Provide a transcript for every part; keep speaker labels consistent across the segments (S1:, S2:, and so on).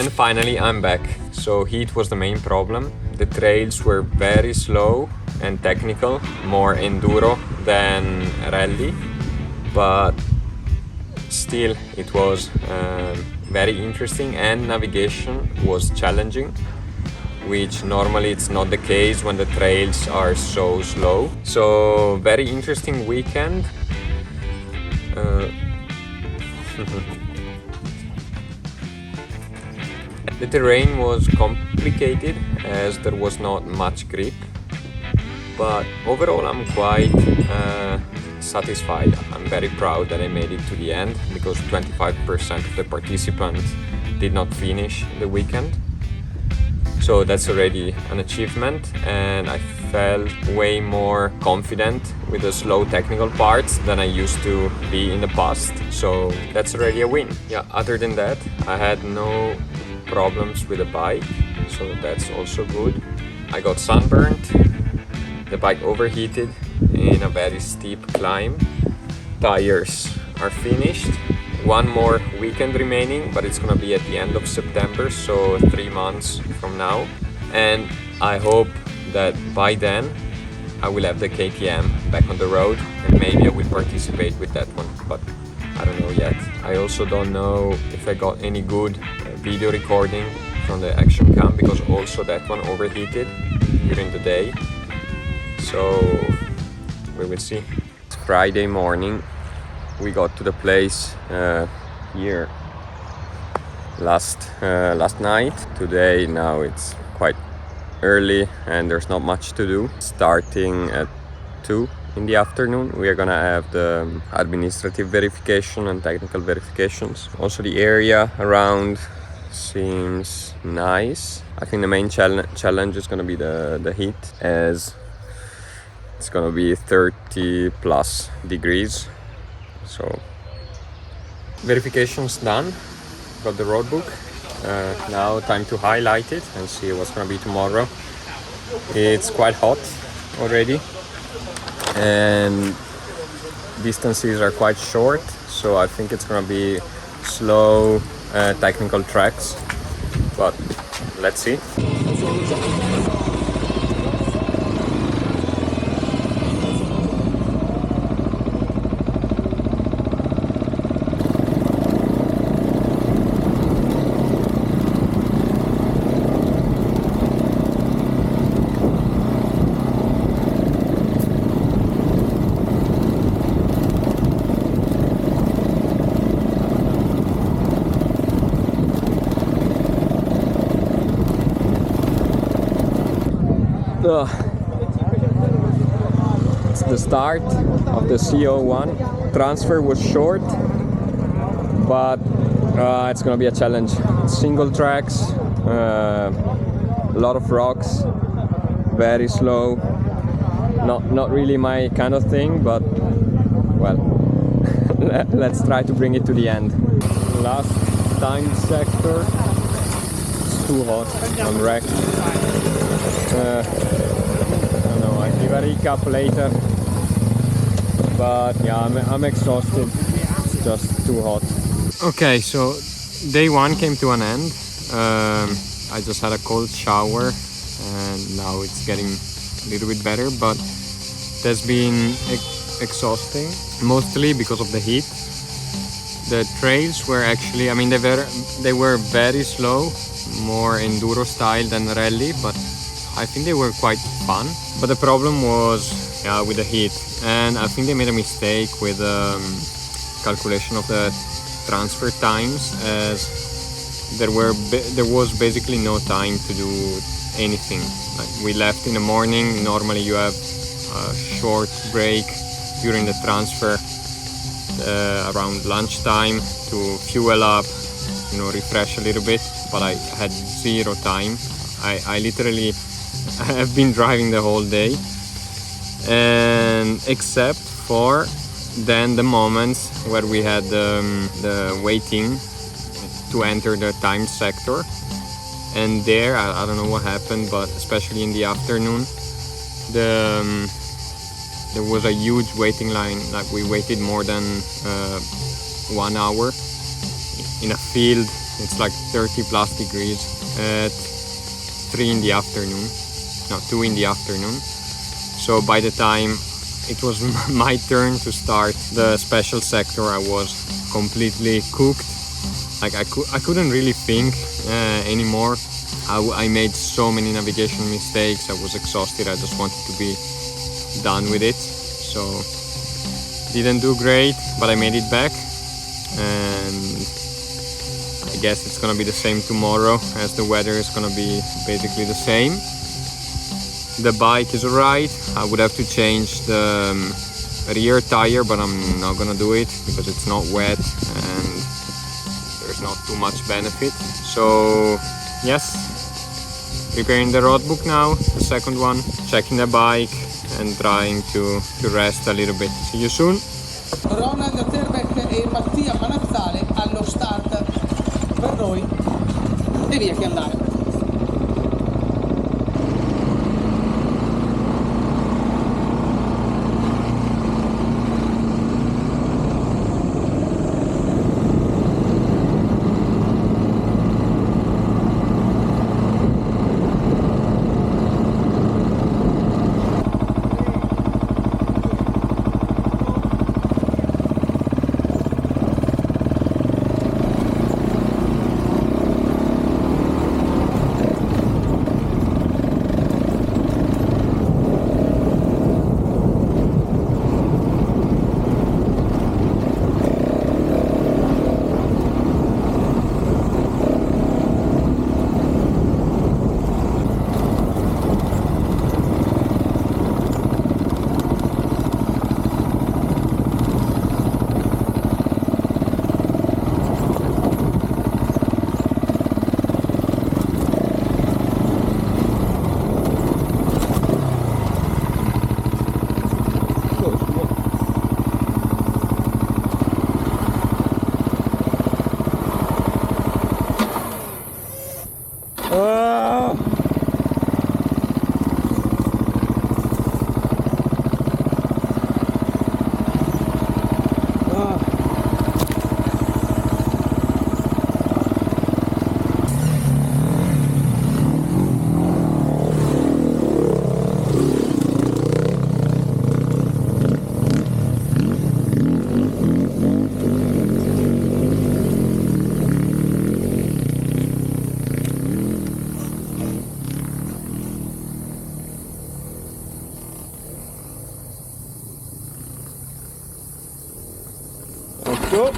S1: And finally I'm back. So heat was the main problem. The trails were very slow and technical, more enduro than rally, but still it was very interesting, and navigation was challenging, which normally it's not the case when the trails are so slow. So very interesting weekend. The terrain was complicated as there was not much grip, but overall I'm quite satisfied. I'm very proud that I made it to the end, because 25% of the participants did not finish the weekend. So that's already an achievement, and I felt way more confident with the slow technical parts than I used to be in the past. So that's already a win. Yeah, other than that, I had no problems with the bike, so that's also good. I got sunburned, the bike overheated in a very steep climb. Tires are finished. One more weekend remaining, but it's gonna be at the end of September, so 3 months from now. And I hope that by then I will have the KTM back on the road, and maybe I will participate with that one, but I don't know yet. I also don't know if I got any good video recording from the action cam, because also that one overheated during the day. So we will see. It's Friday morning. We got to the place here last night. Today now it's quite early and there's not much to do. Starting at 2 in the afternoon, we are gonna have the administrative verification and technical verifications. Also the area around seems nice. I think the main challenge is gonna be the heat, as it's gonna be 30 plus degrees. So verification's done. Got the road book. Now time to highlight it and see what's gonna be tomorrow. It's quite hot already, and distances are quite short, so I think it's gonna be slow technical tracks, but let's see. It's the start of the CO1. Transfer was short, but it's gonna be a challenge. Single tracks, a lot of rocks, very slow. Not really my kind of thing, but well, let's try to bring it to the end. Last time sector. It's too hot. I'm wrecked. I don't know, I'll give a recap later, but yeah, I'm exhausted. It's just too hot. Okay, so day one came to an end. I just had a cold shower and now it's getting a little bit better, but it has been exhausting, mostly because of the heat. The trails were actually, I mean, they were very slow, more enduro style than rally, but I think they were quite fun. But the problem was with the heat, and I think they made a mistake with calculation of the transfer times, as there was basically no time to do anything. Like, we left in the morning. Normally you have a short break during the transfer around lunchtime to fuel up, refresh a little bit, but I had zero time. I literally have been driving the whole day, and except for then the moments where we had the waiting to enter the time sector, and there I don't know what happened, but especially in the afternoon there was a huge waiting line. Like, we waited more than 1 hour in a field It's like 30 plus degrees at 3 in the afternoon, no, 2 in the afternoon. So by the time it was my turn to start the special sector, I was completely cooked. Like I couldn't really think anymore. I made so many navigation mistakes. I was exhausted. I just wanted to be done with it. So didn't do great, but I made it back, and I guess it's gonna be the same tomorrow, as the weather is gonna be basically the same. The bike is alright. I would have to change the rear tire, but I'm not gonna do it because it's not wet and there's not too much benefit. So yes, preparing the road book now, the second one, checking the bike and trying to rest a little bit. See you soon.
S2: Ronald Terbeck e Mattia Manazzale allo start per noi e via che andare.
S1: Let's go.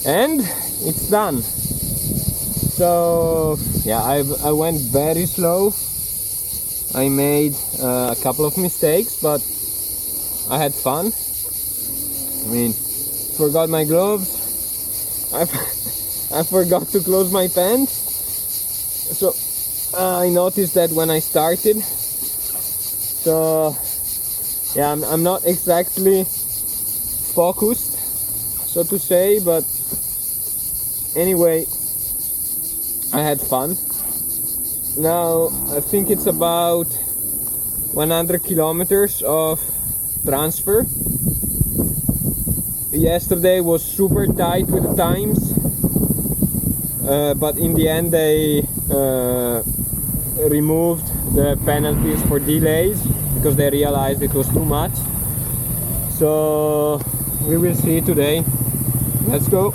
S1: And it's done. So yeah, I went very slow. I made a couple of mistakes, but I had fun. I mean, forgot my gloves. I forgot to close my pants. So I noticed that when I started. So yeah, I'm not exactly focused, so to say, but anyway, I had fun. Now I think it's about 100 kilometers of transfer. Yesterday was super tight with the times, but in the end they removed the penalties for delays because they realized it was too much. So we will see today. Let's go.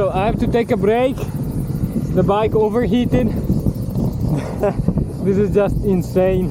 S3: So I have to take a break. The bike overheated. This is just insane.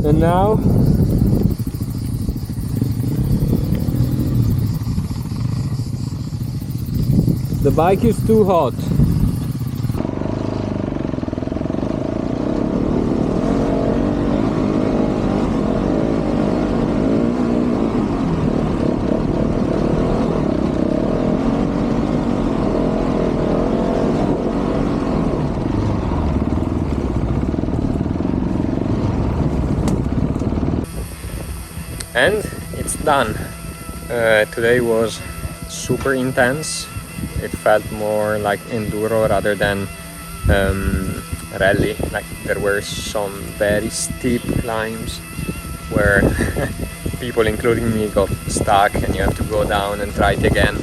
S3: And now the bike is too hot.
S1: And it's done. Today was super intense. It felt more like enduro rather than rally. Like there were some very steep climbs where people, including me, got stuck and you have to go down and try it again.